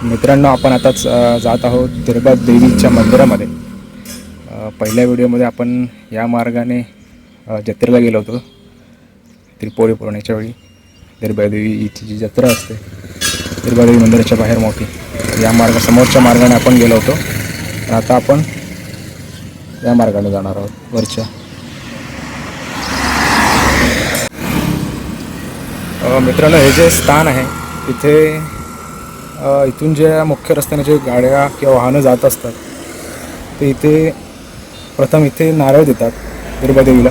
मित्रांनो, आपण आताच जात आहोत दिरबा देवीच्या मंदिरामध्ये. पहिल्या व्हिडिओमध्ये आपण या मार्गाने जत्रेला गेलो होतो. त्रिपोळी पौर्णिमेच्या वेळी दिरबा देवीची जी जत्रा असते दिरबा देवी मंदिराच्या बाहेर मोठी, या समोरच्या मार्गाने आपण गेलो होतो. आता आपण या मार्गाने जाणार आहोत वरच्या. मित्रांनो, हे जे स्थान आहे तिथे इथून ज्या मुख्य रस्त्याने जे गाड्या किंवा वाहनं जात असतात ते इथे प्रथम इथे नारळ देतात दिरबा देवीला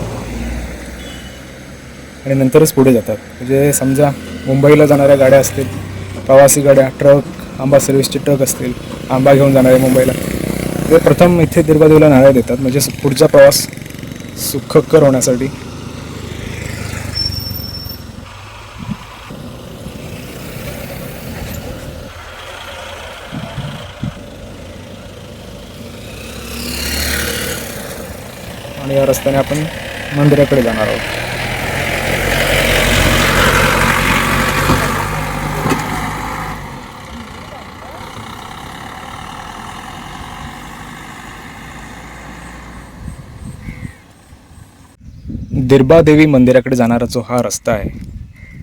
आणि नंतरच पुढे जातात. म्हणजे समजा मुंबईला जाणाऱ्या गाड्या असतील, प्रवासी गाड्या, ट्रक, आंबा सर्व्हिसचे ट्रक असतील, आंबा घेऊन जाणारे मुंबईला, ते प्रथम इथे दिरबा देवीला नारळ देतात, म्हणजे पुढचा प्रवास सुखकर होण्यासाठी. आणि या रस्त्याने आपण मंदिराकडे जाणार आहोत. दिरबा देवी मंदिराकडे जाणारा जो हा रस्ता आहे,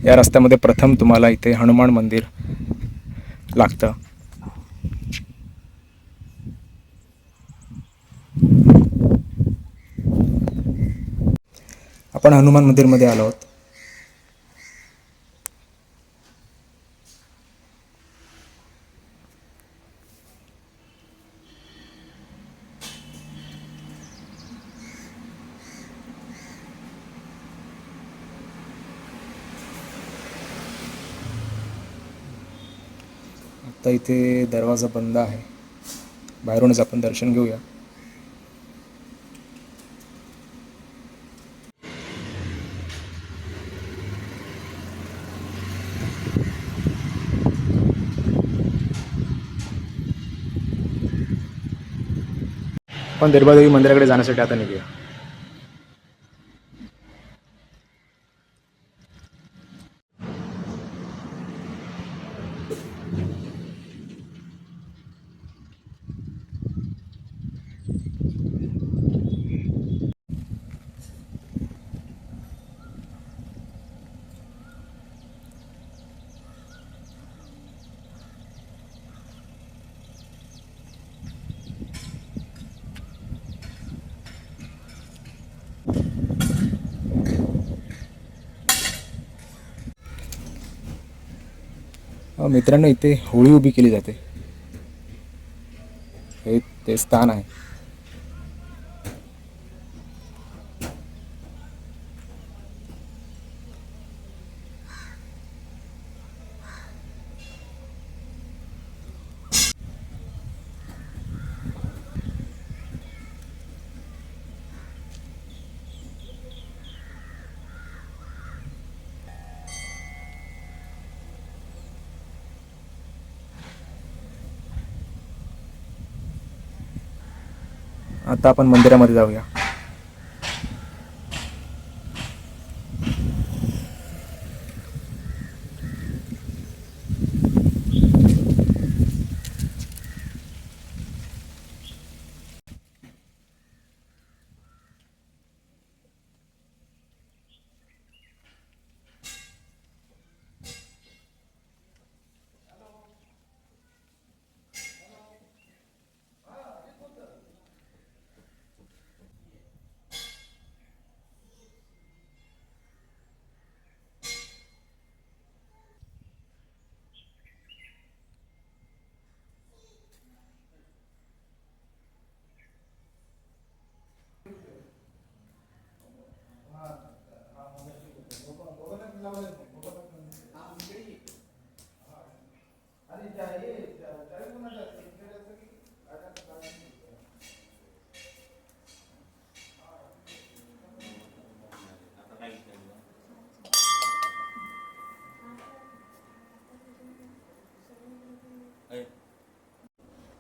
या रस्त्यामध्ये प्रथम तुम्हाला इथे हनुमान मंदिर लागतं. आपण हनुमान मंदिरमध्ये आलो आहोत. आता इथे दरवाजा बंद आहे, बाहेरूनच आपण दर्शन घेऊया. आपण दिरबा देवी मंदिराकडे जाण्यासाठी आता निघूया. मित्रांनो, इथे होळी उभी केली जाते. हे ते स्थान आहे. आता आपण मंदिरामध्ये जाऊया.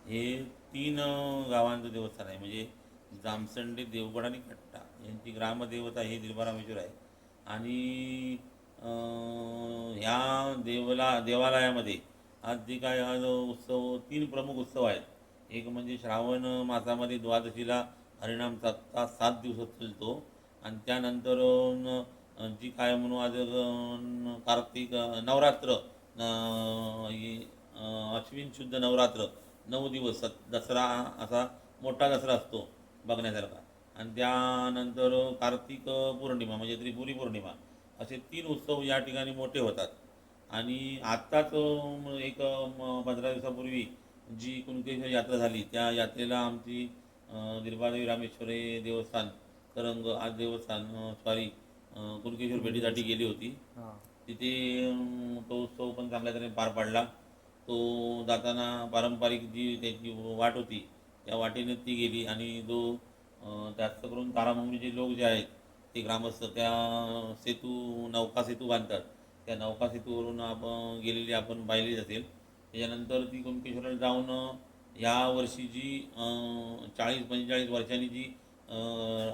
हे 3 गावांचं देवस्थान आहे. म्हणजे जामसंडे, देवगड आणि कट्टा यांची ग्रामदेवता हे दिरबारामेश्वर आहे. आणि ह्या देवालयामध्ये आज जे काय आज उत्सव 3 प्रमुख उत्सव आहेत. एक म्हणजे श्रावण मासामध्ये द्वादशीला हरिनाम सप्ताह 7 दिवस चालतो आणि त्यानंतर जी काय म्हणू आज कार्तिक नवरात्र अश्विन शुद्ध नवरात्र 9 दिवस दसरा असा मोठा दसरा असतो बघण्यासारखा. आणि त्यानंतर कार्तिक पौर्णिमा म्हणजे त्रिपुरी पौर्णिमा असे 3 उत्सव या ठिकाणी मोठे होतात. आणि आत्ताच एक 15 दिवसापूर्वी जी कुणकेश्वर यात्रा झाली त्या यात्रेला आमची दिरबादेवी रामेश्वरी देवस्थान तरंग आज देवस्थान सॉरी कुणकेश्वर भेटीसाठी गेली होती. तिथे तो उत्सव पण चांगल्या तऱ्हेने पार पाडला. तो जाताना पारंपरिक जी त्याची वाट होती त्या वाटेने ती गेली आणि जो जास्त करून तारामुंबरीचे लोक जे आहेत ते ग्रामस्थ त्या नौका सेतू बांधतात. त्या नौका सेतूवरून आपण गेलेली आपण पाहिलीच असेल. त्याच्यानंतर ती कुणकेश्वराला जाऊन या वर्षी जी 40-45 वर्षांनी जी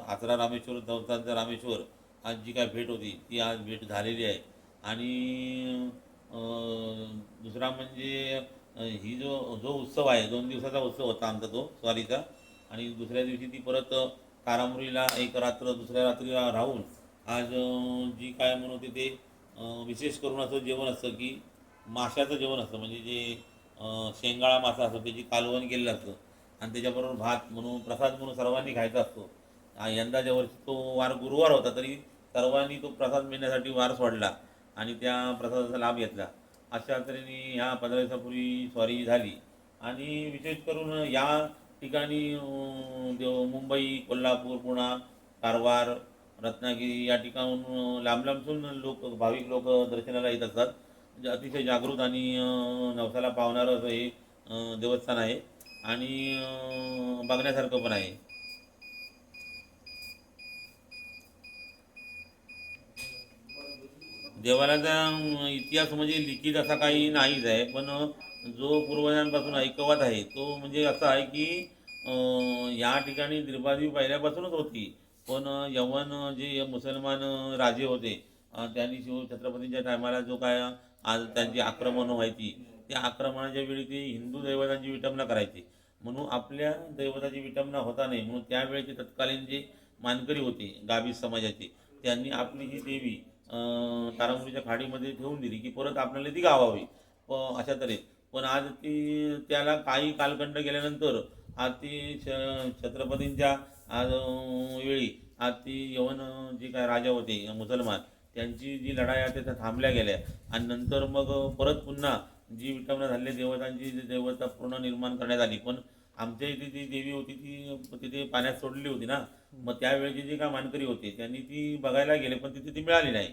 आचरा रामेश्वर दौतांचा रामेश्वर आज जी काय भेट होती ती आज भेट झालेली आहे. आणि दुसरा म्हणजे ही जो उत्सव आहे 2 दिवसाचा उत्सव होता आमचा तो स्वारीचा. आणि दुसऱ्या दिवशी ती परत तारामुरीला एक रात्र दुसऱ्या रात्रीला राहून आज जी काय म्हणू तिथे विशेष करून असं जेवण असतं की माशाचं जेवण असतं म्हणजे जे शेंगाळा मासा असतो त्याची कालवण केलेलं असतं आणि त्याच्याबरोबर भात म्हणून प्रसाद म्हणून सर्वांनी खायचा असतो. यंदाच्या वर्षी तो वार गुरुवार होता तरी सर्वांनी तो प्रसाद मिळण्यासाठी वार सोडला आणि त्या प्रसादाचा लाभ घेतला. अशा तऱ्हेने ह्या 15 दिवसापूर्वी स्वारी झाली. आणि विशेष करून या ठिकाणी मुंबई, कोल्हापूर, पुणा, कारवार, रत्नागिरी या ठिकाणून लांब लांबसून भाविक लोक दर्शनाला येत असतात. म्हणजे अतिशय जागृत आणि नवसाला पावणारं असं हे देवस्थान आहे आणि बघण्यासारखं पण आहे. देवालयाचा इतिहास म्हणजे लिखित असा काही नाहीच आहे, पण जो पूर्वजांपासून ऐकवत आहे तो म्हणजे असा आहे की या ठिकाणी दिरबादेवी पहिल्यापासूनच होती. पण यवन जे मुसलमान राजे होते त्यांनी छत्रपतींच्या टायमाला जो काय आज त्यांची आक्रमणं व्हायची त्या आक्रमणाच्या वेळी ते हिंदू दैवतांची विटंबना करायची. म्हणून आपल्या दैवताची विटंबना होता नाही म्हणून त्यावेळेचे तत्कालीन जे मानकरी होते गावी समाजाचे त्यांनी आपली ही देवी तारामुरीच्या खाडीमध्ये ठेवून दिली की परत आपल्याला ती गावावी अशा तऱ्हेत. पण आज ती त्याला काही कालखंड गेल्यानंतर आज ती छत्रपतींच्या आज वेळी आज ती यवन जे काय राजा होते मुसलमान त्यांची जी लढाई आहे त्या थांबल्या गेल्या आणि नंतर मग परत पुन्हा जी विटंबना झालेली देवतांची देवता पूर्ण निर्माण करण्यात आली. पण आमच्या इथे जी देवी होती ती तिथे पाण्यात सोडली होती ना. मग त्यावेळेचे जे काय मानकरी होते त्यांनी ती बघायला गेले पण तिथे ती मिळाली नाही.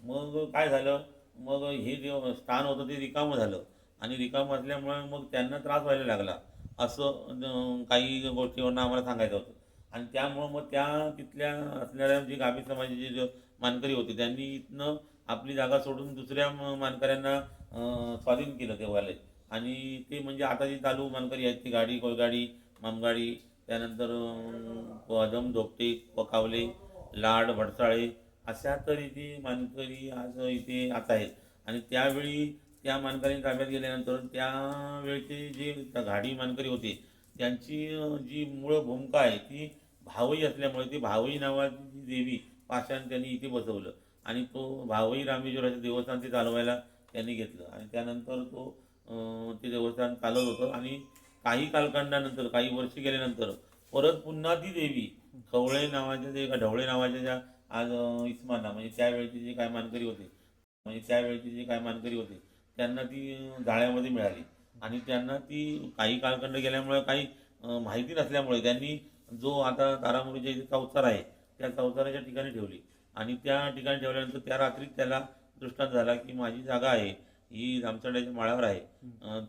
मग काय झालं मग हे जे स्थान होतं ते रिकामं झालं आणि रिकामं असल्यामुळे मग त्यांना त्रास व्हायला लागला असं काही गोष्टीवरनं आम्हाला सांगायचं होतं. आणि त्यामुळं मग त्या तिथल्या असणाऱ्या जे गावी समाजाचे जे मानकरी होते त्यांनी इथनं आपली जागा सोडून दुसऱ्या मानकऱ्यांना स्वाधीन केलं देवालय. आणि ते म्हणजे आता जी चालू मानकरी आहेत ती गाडी कोळगाडी मामगाडी त्यानंतर कदम धोपटे पकावले लाड भडसाळे अशा तऱ्हेची मानकरी आज इथे आता आहेत. आणि त्यावेळी त्या मानकरी ताब्यात गेल्यानंतर त्यावेळचे जे घाडी मानकरी होते त्यांची जी मूळ भूमिका आहे ती भावई असल्यामुळे ती भावई नावाची जी देवी पाषाण त्यांनी इथे बसवलं आणि तो भावई रामेश्वराचं देवस्थान ते चालवायला त्यांनी घेतलं. आणि त्यानंतर तो ते देवस्थान चालत होतं आणि काही कालखंडानंतर काही वर्ष गेल्यानंतर परत पुन्हा ती देवी खवळे नावाच्या जे ढवळे नावाच्या ज्या आज इस्माना म्हणजे त्यावेळेचे जे काय मानकरी होते त्यांना ती जाळ्यामध्ये मिळाली. आणि त्यांना ती काही कालखंड गेल्यामुळे काही माहिती नसल्यामुळे त्यांनी जो आता तारामुरीच्या इथे चौथार आहे त्या चौथाराच्या ठिकाणी ठेवली. आणि त्या ठिकाणी ठेवल्यानंतर त्या रात्रीच त्याला दृष्टांत झाला की माझी जागा आहे ही जामचंड्याच्या माळ्यावर आहे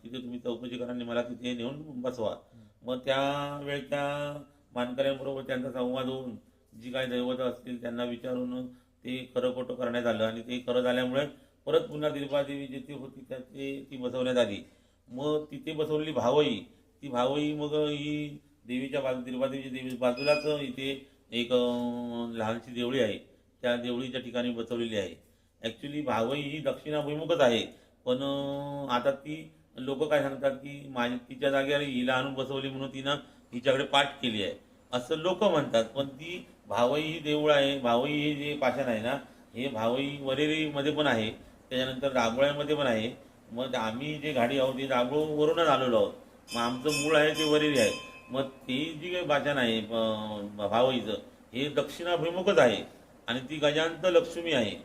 तिथे तुम्ही चौकशी करा आणि मला तिथे नेऊन बसवा. मग त्यावेळी त्या मानकऱ्यांबरोबर त्यांचा संवाद होऊन जी काही दैवत असतील त्यांना विचारून ते खरं खोटं करण्यात आलं आणि ते खरं झाल्यामुळे परत पुन्हा दिरबादेवी जिथे होती त्याचे ती बसवण्यात आली. मग तिथे बसवलेली भावई ती भावई मग ही देवीच्या दिरबादेवीच्या देवी बाजूलाच इथे एक लहानशी देवळी आहे त्या देवळीच्या ठिकाणी बसवलेली आहे. ॲक्च्युली भावई ही दक्षिणाभिमुखच आहे पण आता ती लोक काय सांगतात की तिच्या जागेवर हिला आणून बसवली म्हणून तिनं हिच्याकडे पाठ केली आहे असं लोक म्हणतात. पण ती भावई ही देऊळ आहे. भावई हे जे पाषाण आहे ना, हे भावई वरेरीमध्ये पण आहे, त्याच्यानंतर दाभोळ्यामध्ये पण आहे. मग आम्ही जे गाडी आहोत ते दाभोळवरूनच आलेलो आहोत. मग आमचं मूळ आहे ते वरेरी आहे. मग ते जी काही पाषाण आहे भावईचं, हे दक्षिणाभिमुखच आहे आणि ती गजांत लक्ष्मी आहे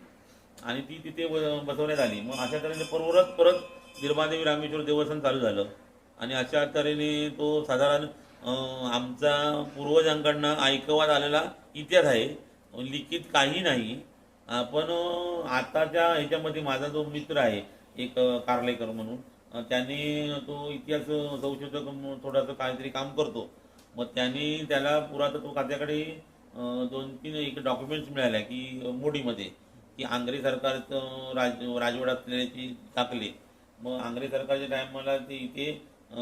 आणि ती तिथे बसवण्यात आली. मग अशा तऱ्हेने परत परत निर्मादेवी रामेश्वर देवस्थान चालू झालं आणि अशा तऱ्हेने तो साधारण आमचा पूर्वजांकडनं ऐकवात आलेला इतिहास आहे. लिखित काही नाही. पण आताच्या ह्याच्यामध्ये माझा जो मित्र आहे एक कार्लेकर म्हणून, त्याने तो इतिहास संशोधक थोडंसं काहीतरी काम करतो. मग त्याने त्याला पुरातत्व खात्याकडे 2-3 एक डॉक्युमेंट्स मिळाल्या की मोडीमध्ये की आंग्रे सरकारचं राजवट असलेल्याची दाखले. मग आंग्रे सरकारच्या टायमाला ते इथे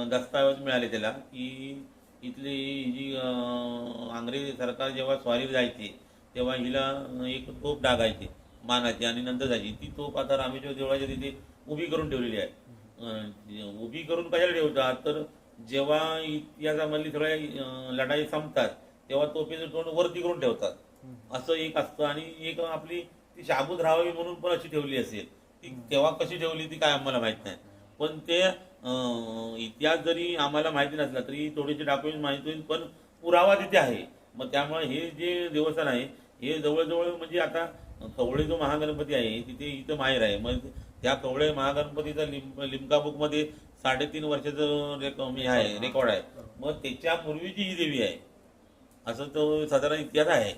दस्तावेज मिळाले त्याला की इथली जी आंग्रे सरकार जेव्हा स्वारीला जायचे तेव्हा हिला एक तोफ डागायची मानाची आणि नंतर जायची. ती तोफ आता रामेश्वर देवळाच्या तिथे उभी करून ठेवलेली आहे. उभी करून कशाला ठेवतात, तर जेव्हा इतिहासामधली सगळ्या लढाई संपतात तेव्हा तोफेचं तोंड वरती करून ठेवतात, असं एक असतं. आणि एक आपली ती शाबूत राहावी म्हणून पण अशी ठेवली असेल. ती तेव्हा कशी ठेवली ती काय आम्हाला माहीत नाही. पण ते इतिहास जरी आम्हाला माहिती नसला तरी थोडेसे डॉक्युमेंट माहिती होईल, पण पुरावा तिथे आहे. मग त्यामुळे हे जे देवस्थान आहे हे जवळजवळ म्हणजे आता कवळे जो महागणपती आहे तिथे इथं माहेर आहे. मग त्या कवळे महागणपतीचा लिम्का बुकमध्ये 3.5 वर्षाचं हे आहे, रेकॉर्ड आहे. मग त्याच्यापूर्वीची ही देवी आहे असं तो साधारण इतिहास आहे.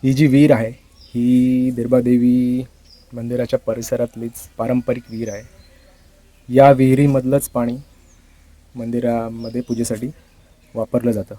ही जी विहीर आहे ही दिरबादेवी मंदिराच्या परिसरातलीच पारंपरिक विहीर आहे. या विहिरीमधलंच पाणी मंदिरामध्ये पूजेसाठी वापरलं जातं.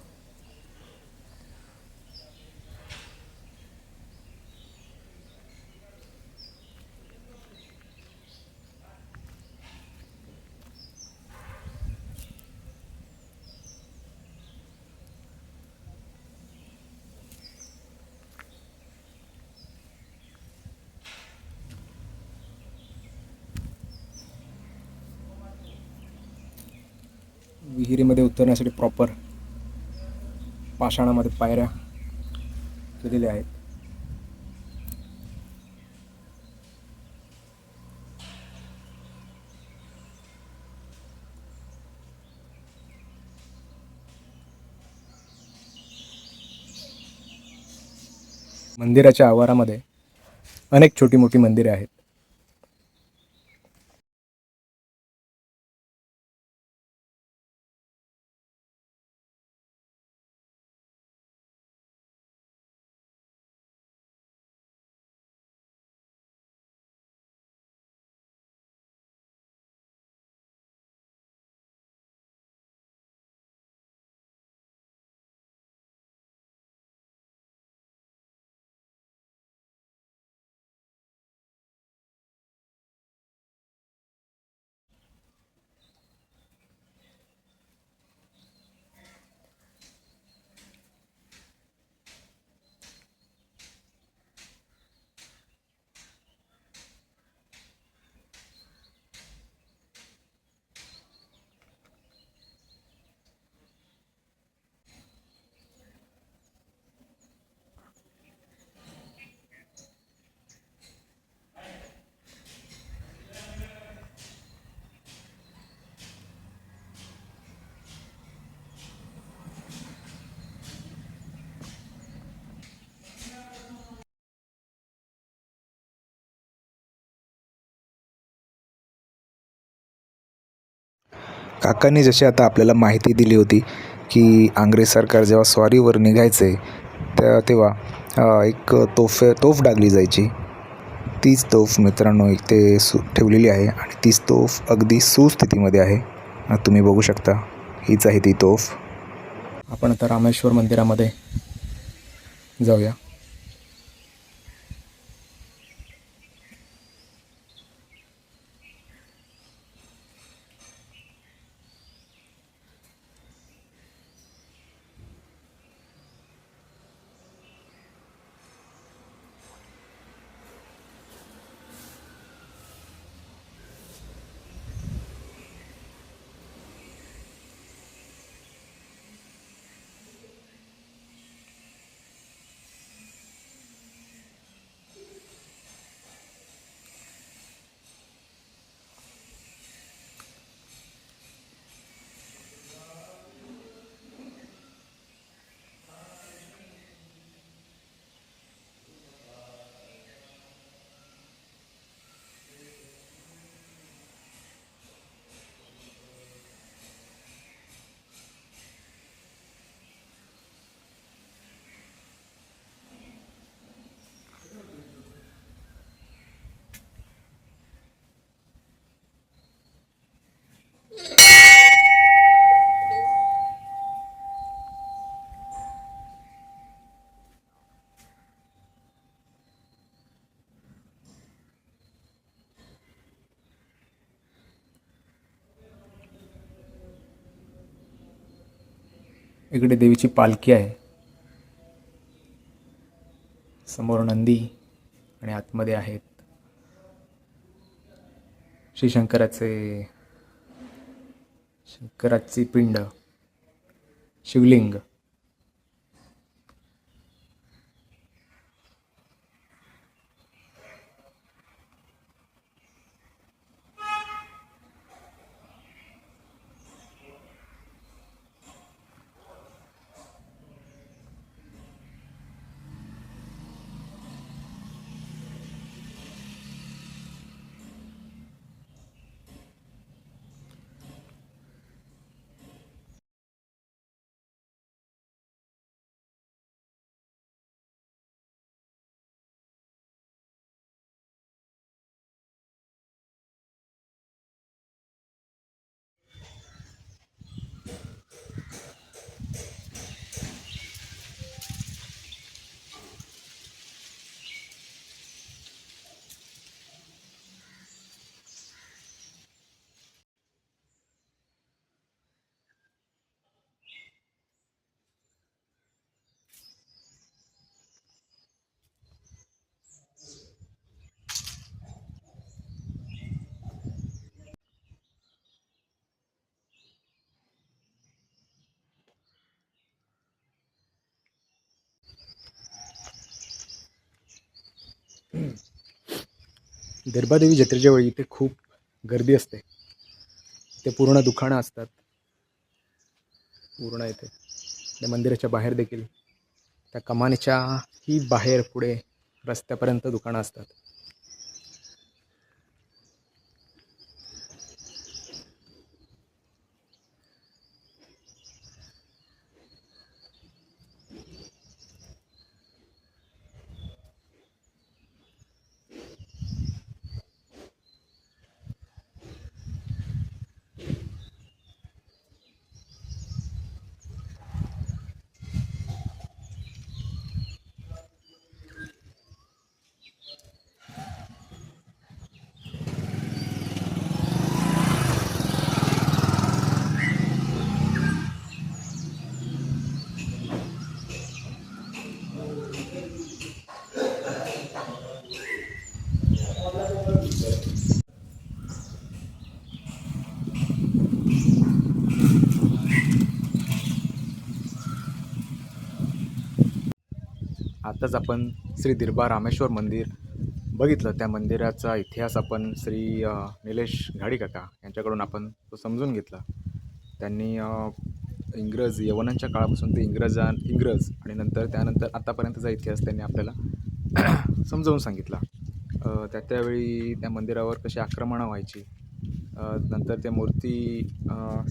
विहिरीमध्ये उतरण्यासाठी प्रॉपर पाषाणामध्ये पायऱ्या केलेल्या आहेत. मंदिराच्या आवारामध्ये अनेक छोटी मोठी मंदिरे आहेत. काकांनी जशी आता आपल्याला माहिती दिली होती की इंग्रज सरकार जेव्हा स्वारीवर निघायचे तेव्हा एक तोफ डागली जायची. तीच तोफ मित्रांनो इथे ठेवलेली आहे आणि तीच तोफ अगदी सुस्थितीमध्ये आहे. तुम्ही बघू शकता, हीच आहे ती तोफ. आपण आता रामेश्वर मंदिरामध्ये जाऊया. इकडे देवीची पालखी आहे, समोर नंदी आणि आतमध्ये आहेत श्री शंकराची पिंड, शिवलिंग. दर्भादेवी जत्रेच्या वेळी इथे खूप गर्दी असते. ते पूर्ण दुकानं असतात पूर्ण इथे. त्या मंदिराच्या बाहेर देखील त्या कमानीच्या ही बाहेर पुढे रस्त्यापर्यंत दुकानं असतात. आताच आपण श्री दिरबा रामेश्वर मंदिर बघितलं. त्या मंदिराचा इतिहास आपण श्री निलेश घाडीकाका यांच्याकडून आपण तो समजून घेतला. त्यांनी यवनांच्या काळापासून ते इंग्रज आणि त्यानंतर आतापर्यंतचा इतिहास त्यांनी आपल्याला समजावून सांगितला. त्यावेळी त्या मंदिरावर कशी आक्रमणं व्हायची नंतर त्या मूर्ती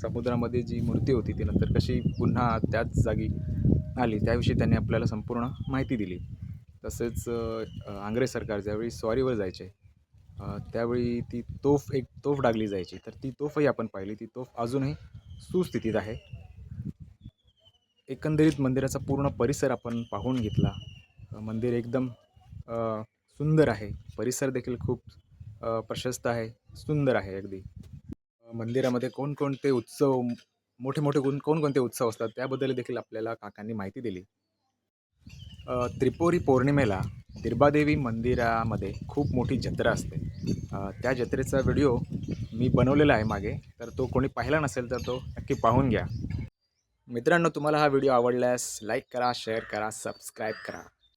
समुद्रामध्ये जी मूर्ती होती ती नंतर कशी पुन्हा त्याच जागी आली त्याविषयी त्यांनी आपल्याला संपूर्ण माहिती दिली. तसेच इंग्रज सरकार ज्यावेळी स्वारीवर जायचे त्यावेळी ती एक तोफ डागली जायची, तर ती तोफही आपण पाहिली. ती तोफ अजूनही सुस्थितीत आहे. एकंदरीत मंदिराचा पूर्ण परिसर आपण पाहून घेतला. मंदिर एकदम सुंदर आहे. परिसर देखील खूप प्रशस्त आहे, सुंदर आहे अगदी. मंदिरामध्ये कोणकोणते उत्सव, मोठे मोठे कोणकोणते उत्सव असतात त्याबद्दल देखील आपल्याला काकांनी माहिती दिली. त्रिपुरी पौर्णिमेला दिरबादेवी मंदिरामध्ये खूप मोठी जत्रा असते. त्या जत्रेचा व्हिडिओ मी बनवलेला आहे मागे, तर तो कोणी पाहिला नसेल तर तो नक्की पाहून घ्या. मित्रांनो, तुम्हाला हा व्हिडिओ आवडल्यास लाईक करा, शेअर करा, सबस्क्राईब करा.